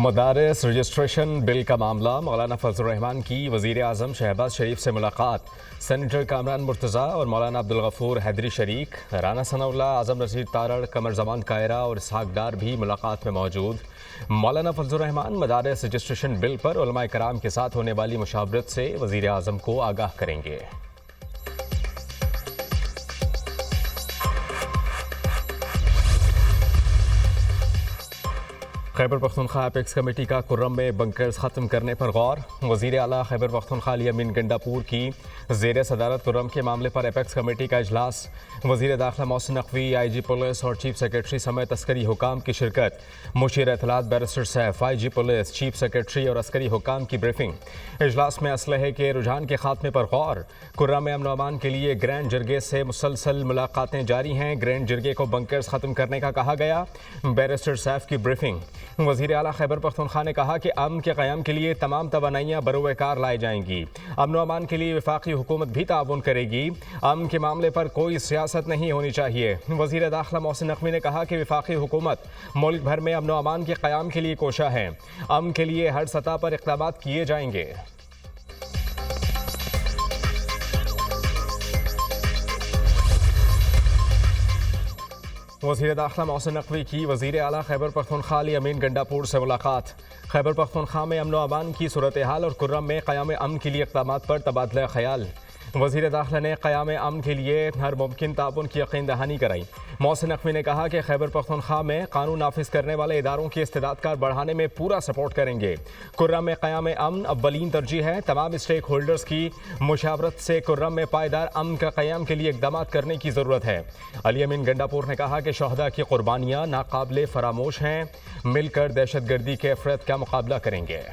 मदारिस registration bill का मामला। मौलाना फजल रहमान की वज़ीर आज़म शहबाज शरीफ से मुलाकात। सेनेटर कामरान मुर्तज़ा और मौलाना अब्दुल गफूर हैदरी शरीक। राना सनाउल्लाह, आज़म रशीद तारड़, कमर जमान कायरा और इसहाक डार भी मुलाकात में मौजूद। मौलाना फजल रहमान मदारिस रजिस्ट्रेशन बिल पर उलमा कराम के साथ होने वाली मुशावरत से वज़ीर आज़म को आगाह करेंगे। खैबर पख्तूनख्वा एपेक्स कमेटी का कुर्रम में बंकर्स ख़त्म करने पर गौर। वज़ीर आला खैबर पख्तूनख्वा अली अमीन गंडापुर की ज़ेर सदारत कुर्रम के मामले पर एपेक्स कमेटी का इजलास। वज़ीर दाखिला मोहसिन नकवी, IG पुलिस और चीफ सेक्रेटरी समेत अस्करी हुकाम की शिरकत। मुशीर इत्तलात barrister Saif, IG police, chief secretary और अस्करी हुकाम की ब्रीफिंग। इजलास में असलहे के रुझान के खात्मे पर गौर। कुर्रम में अमन व अमान के लिए ग्रैंड जिरगे से मुसलसल मुलाकातें जारी हैं। ग्रैंड जिरगे को बंकर्स ख़त्म करने का कहा गया। बैरिस्टर सैफ की ब्रीफिंग। वज़ीर आला खैबर पख्तूनख्वा ने कहा कि अमन के क़याम के लिए तमाम तवानाइयाँ बरोए कार लाई जाएंगी। अमन व अमान के लिए वफाकी हुकूमत भी ताउन करेगी। अमन के मामले पर कोई सियासत नहीं होनी चाहिए। वज़ीर दाखिला मोहसिन नकवी ने कहा कि वफाकी हुकूमत मुल्क भर में अमन व अमान के क़याम के लिए कोशा है। अमन के लिए हर सतह पर इक़दामात किए जाएंगे। वज़ीर दाखिला मोहसिन नकवी की वज़ीर आला खैबर पख्तूनख्वा अली अमीन गंडापुर से मुलाकात। खैबर पख्तूनख्वा में अमन व अमान की सूरत हाल और कुर्रम में क़याम अमन के लिए इक़दामात पर तबादला ख्याल। वज़ीर दाखिला ने क़याम अमन के लिए हर मुमकिन ताउन की यकीन दहानी कराई। मोहसिन नकवी ने कहा कि खैबर पख्तूनख्वा में कानून नाफिज करने वाले इदारों की इस्तेदादकार बढ़ाने में पूरा सपोर्ट करेंगे। कुर्रम में क़याम अमन अव्वलीन तरजीह है। तमाम स्टेक होल्डर्स की मुशावरत से कुर्रम में पायदार अमन का क़याम के लिए इक़दामात करने की ज़रूरत है। अली अमीन गंडापुर ने कहा कि शहदा की कुर्बानियाँ नाकाबिले फरामोश हैं। मिलकर दहशत गर्दी के अफराद का मुकाबला करेंगे।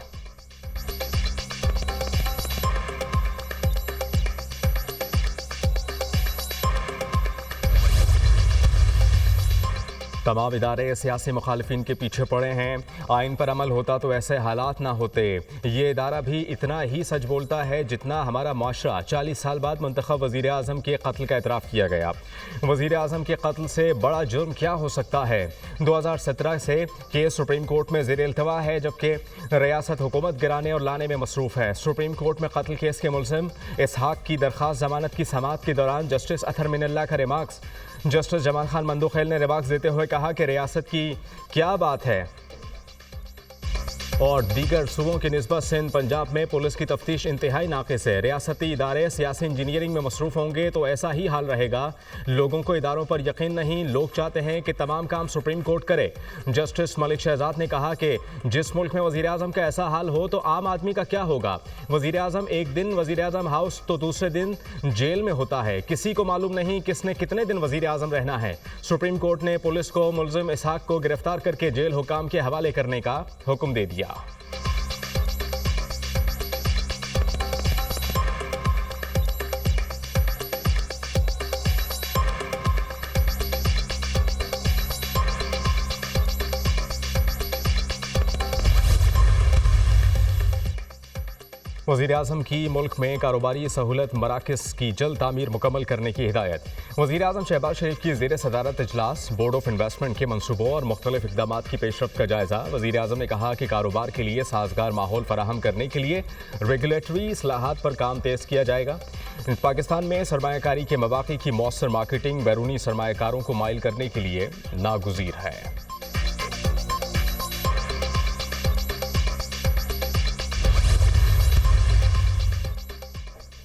तमाम इदारे सियासी मुखालिफिन के पीछे पड़े हैं। आइन पर अमल होता तो ऐसे हालात ना होते। ये इदारा भी इतना ही सच बोलता है जितना हमारा माशरा। 40 साल बाद मुंतखब वज़ीर आज़म के कत्ल का एतराफ़ किया गया। वज़ीर आज़म के कत्ल से बड़ा जुर्म क्या हो सकता है। 2017 से केस सुप्रीम कोर्ट में ज़ेर इल्तवा है, जबकि रियासत हुकूमत गिराने और लाने में मसरूफ़ है। सुप्रीम कोर्ट में कत्ल केस के मुलज़िम इसहाक की दरख्वास्त जमानत की समाअत के दौरान जस्टिस अतहर मिनल्ला का रिमार्क्स। जस्टिस जमाल खान मंदोखेल ने रिमार्क्स देते हुए कहा कि रियासत की क्या बात है और दीगर सूबों की निस्बत सिंध पंजाब में पुलिस की तफ्तीश इंतहाई नाक़िस है। रियासती इदारे सियासी इंजीनियरिंग में मसरूफ़ होंगे तो ऐसा ही हाल रहेगा। लोगों को इदारों पर यकीन नहीं। लोग चाहते हैं कि तमाम काम सुप्रीम कोर्ट करे। जस्टिस मलिक शहजाद ने कहा कि जिस मुल्क में वज़ीर आज़म का ऐसा हाल हो तो आम आदमी का क्या होगा। वज़ीर आज़म एक दिन वज़ीर आज़म हाउस तो दूसरे दिन जेल में होता है। किसी को मालूम नहीं किसने कितने दिन वज़ीर आज़म रहना है। सुप्रीम कोर्ट ने पुलिस को मुलज़िम इसहाक को गिरफ्तार करके जेल हुकाम के हवाले करने का हुक्म दे दिया। वज़ीर आज़म की मुल्क में कारोबारी सहूलत मराकज़ की जल्द तामीर मुकम्मल करने की हिदायत। वज़ीर आज़म शहबाज शरीफ की ज़ेर सदारत इजलास। बोर्ड ऑफ इन्वेस्टमेंट के मनसूबों और मुख्तलिफ इक़दामात की पेशरफ्त का जायज़ा। वज़ीर आज़म ने कहा कि कारोबार के लिए साजगार माहौल फराहम करने के लिए रेगुलेटरी इस्लाहात पर काम तेज़ किया जाएगा। पाकिस्तान में सरमायाकारी के मवाक़ी की मौसर मार्केटिंग बैरूनी सरमायाकारों को माइल करने के लिए नागुज़ीर है।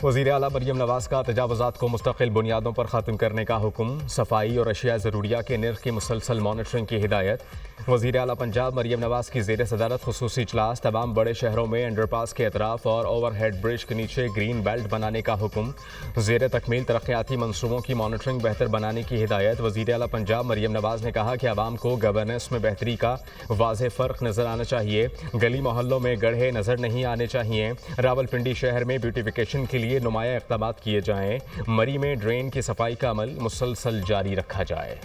वज़ीर आला मरियम नवाज़ का तजावुज़ात को मुस्तकिल बुनियादों पर ख़त्म करने का हुक्म। सफाई और अशिया ज़रूरिया के निर्ख की मुसलसल मॉनिटरिंग की हिदायत। वज़ीर आला पंजाब मरियम नवाज़ की ज़ेर सदारत खुसूसी इजलास। तमाम बड़े शहरों में अंडरपास के अतराफ़ और ओवरहेड ब्रिज के नीचे ग्रीन बेल्ट बनाने का हुक्म। ज़ेर तकमील तरक्याती मनसूबों की मॉनिटरिंग बेहतर बनाने की हिदायत। वज़ीर आला पंजाब मरियम नवाज़ ने कहा कि आवाम को गवर्नेंस में बेहतरी का वाज़ेह फ़र्क नज़र आना चाहिए। गली मोहल्लों में गड्ढे नज़र नहीं आने चाहिए। रावलपिंडी शहर में ब्यूटिफिकेशन के लिए नुमाया इक़दामात किए जाएँ। मरी में ड्रेन की सफाई का अमल मुसलसल जारी रखा जाए।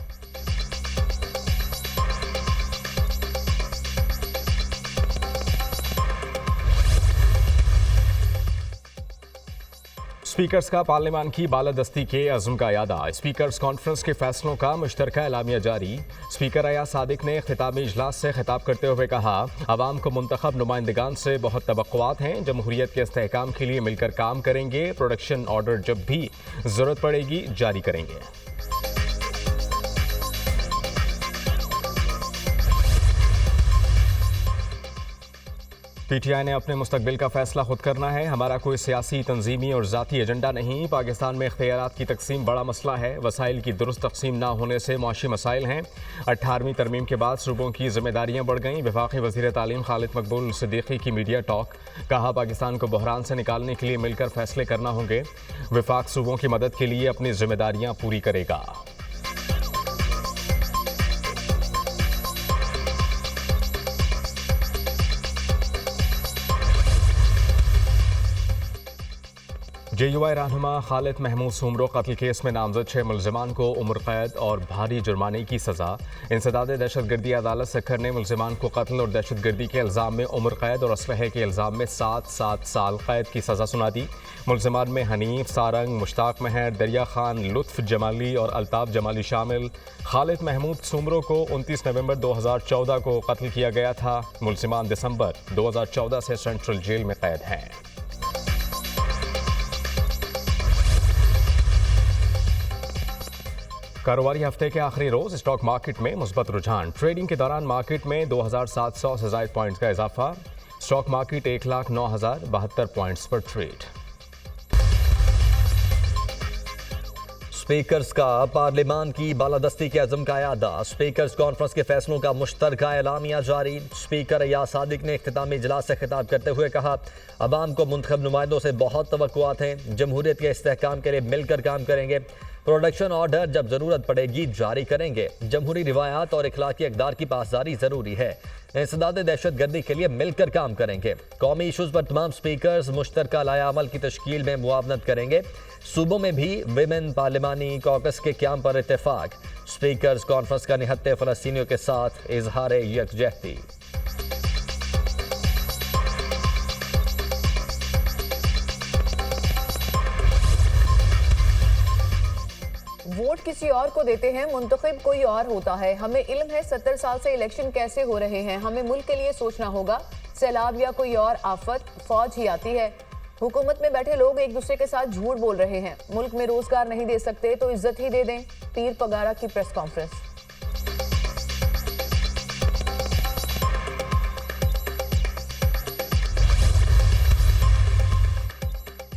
स्पीकर्स का पार्लियामान की बालादस्ती के अज़्म का यादा। स्पीकर्स कॉन्फ्रेंस के फैसलों का मुश्तरका एलामिया जारी। स्पीकर अयाज सादिक ने ख़िताबी इजलास से खिताब करते हुए कहा, अवाम को मुंतखब नुमाइंदगान से बहुत तवक्कुआत हैं। जमहूरियत के इस्तेहकाम के लिए मिलकर काम करेंगे। प्रोडक्शन ऑर्डर जब भी ज़रूरत पड़ेगी जारी करेंगे। पीटीआई ने अपने मुस्तकबिल का फैसला खुद करना है। हमारा कोई सियासी, तंजीमी और ज़ाती एजेंडा नहीं। पाकिस्तान में इख्तियारात की तकसीम बड़ा मसला है। वसाइल की दुरुस्त तकसीम ना होने से मुआशी मसाइल हैं। 18वीं तरमीम के बाद सूबों की जिम्मेदारियां बढ़ गईं। वफाकी वज़ीर तालीम खालिद मकबूल सिद्दीकी की मीडिया टॉक। कहा, पाकिस्तान को बहरान से निकालने के लिए मिलकर फैसले करना होंगे। वफाक सूबों की मदद के लिए अपनी जिम्मेदारियां पूरी करेगा। JUI रहनुमा खालिद महमूद सुमरो कत्ल केस में नामजद 6 मुलजमान को उम्र कैद और भारी जुर्माने की सजा। इंसदाद दहशतगर्दी अदालत सखर ने मुलजमान को कत्ल और दहशतगर्दी के इल्ज़ाम में उम्र कैद और असलहे के इल्ज़ाम में 7 साल कैद की सजा सुना दी। मुलजमान में हनीफ, सारंग, मुश्ताक महर, दरिया खान, लुत्फ जमाली और अल्ताफ जमाली शामिल। खालिद महमूद सुमरो को 29 नवंबर 2014 को कत्ल किया गया था। मुलजमान दिसंबर 2014 से सेंट्रल जेल में कैद हैं। कारोबारी हफ्ते के आखिरी रोज स्टॉक मार्केट में मुस्बत रुझान। ट्रेडिंग के दौरान मार्केट में 2700 से ज़ायद पॉइंट्स का इजाफा। स्टॉक मार्केट 1,09,072 पॉइंट्स पर ट्रेड। स्पीकर्स का पार्लियामान की बालादस्ती के अज़्म का यादा। स्पीकर्स कॉन्फ्रेंस के फैसलों का मुश्तरका एलामिया जारी। स्पीकर अयाज सादिक ने इख्तितामी इजलास से खिताब करते हुए कहा, अवाम को मुंतखब नुमाइंदों से बहुत तवक्कुआत हैं। जमहूरियत के इस्तेहकाम के लिए मिलकर काम करेंगे। प्रोडक्शन ऑर्डर जब जरूरत पड़ेगी जारी करेंगे। जमहूरी रिवायात और इखलाकी अक़दार की पासदारी जरूरी है। इंसदाद दहशतगर्दी के लिए मिलकर काम करेंगे। कौमी इशूज़ पर तमाम स्पीकर्स मुश्तरका लाया अमल की तश्कील में मुआवनत करेंगे। सूबों में भी विमेन पार्लिमानी कॉकस के क़याम पर इत्तेफाक। स्पीकर्स कॉन्फ्रेंस का निहत्ते फ़लस्तीनियों के साथ इजहार यकजहती। वोट किसी और को देते हैं, मुंतखब कोई और होता है। हमें इल्म है 70 साल से इलेक्शन कैसे हो रहे हैं। हमें मुल्क के लिए सोचना होगा। सैलाब या कोई और आफत फौज ही आती है। हुकूमत में बैठे लोग एक दूसरे के साथ झूठ बोल रहे हैं। मुल्क में रोजगार नहीं दे सकते तो इज्जत ही दे दें। पीर पगारा की प्रेस कॉन्फ्रेंस।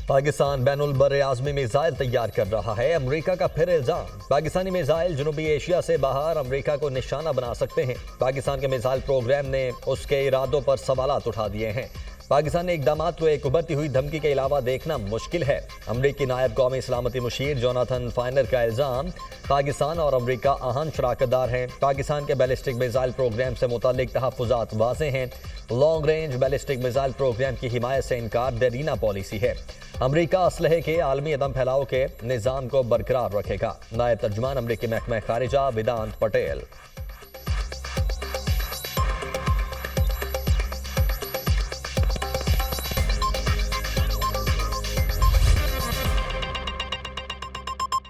पाकिस्तान बैनुल बर आज़मी मिसाइल तैयार कर रहा है। अमेरिका का फिर इल्जाम। पाकिस्तानी मिसाइल जनूबी एशिया से बाहर अमेरिका को निशाना बना सकते हैं। पाकिस्तान के मिसाइल प्रोग्राम ने उसके इरादों पर सवालात उठा दिए हैं। पाकिस्तानी इक़दामात को एक उभरती हुई धमकी के अलावा देखना मुश्किल है। अमरीकी नायब कौमी सलामती मुशीर जोनाथन फाइनर का इल्ज़ाम, पाकिस्तान और अमरीका अहम शराकतदार हैं। पाकिस्तान के बैलिस्टिक मिसाइल प्रोग्राम से मुताल्लिक तहफ़्फ़ुज़ात वाज़े हैं। Long range ballistic missile programme की हिमायत से इनकार देरीना पॉलिसी है। अमरीका असलहे के आलमी अदम फैलाव के निज़ाम को बरकरार रखेगा। नायब तर्जुमान अमरीकी महकमा खारिजा वेदांत पटेल।